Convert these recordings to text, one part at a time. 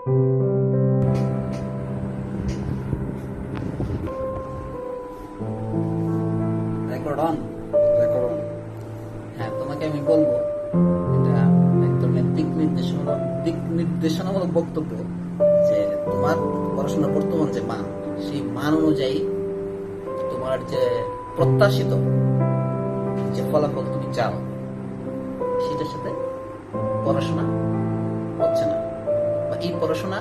হ্যাঁ, তোমাকে আমি বলবো, এটা এক ধরনের দিক নির্দেশনামূলক বক্তব্য, যে তোমার পড়াশোনার বর্তমান যে মান, সেই মান অনুযায়ী তোমার যে প্রত্যাশিত যে ফলাফল তুমি চাও, সেটার সাথে পড়াশোনা হচ্ছে না, বা এই পড়াশোনা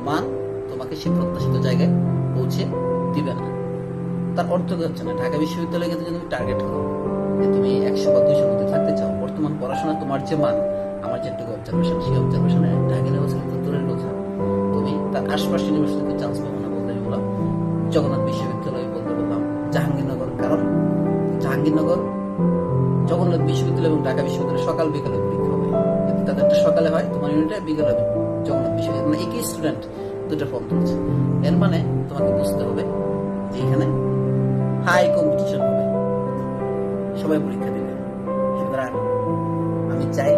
মান তোমাকে সেই প্রত্যাশিত জায়গায় পৌঁছে দিবে না। তার অর্থ হচ্ছে না ঢাকা বিশ্ববিদ্যালয়ে কিন্তু তুমি টার্গেট করো যে তুমি 100 বা 200 মধ্যে থাকতে চাও, বর্তমান পড়াশোনা তোমার যে মান, আমার যেটুকু অবজারভেশন, সেই অবজারভেশনে ঢাকা ইউনিভার্সিটি তো দূরের কথা, তুমি তার আশপাশ ইউনিভার্সিটিতে চান্স পাবো না বলতে বললাম, জগন্নাথ বিশ্ববিদ্যালয় বলতে বললাম, জাহাঙ্গীরনগর। কারণ জাহাঙ্গীরনগর, জগন্নাথ বিশ্ববিদ্যালয় এবং ঢাকা বিশ্ববিদ্যালয় সকাল বিকালে পরীক্ষা হবে, কিন্তু তাদেরটা সকালে হয়, তোমার ইউনিটে বিকালে হবে। জগন্নাথ বিশ্ববিদ্যালয় মানে একই স্টুডেন্ট দুটো ফর্ম তুলছে, এর মানে তোমাকে বুঝতে হবে যে এখানে হাই কম্পিটিশন হবে, সবাই পরীক্ষা দিবে। সুতরাং আমি চাই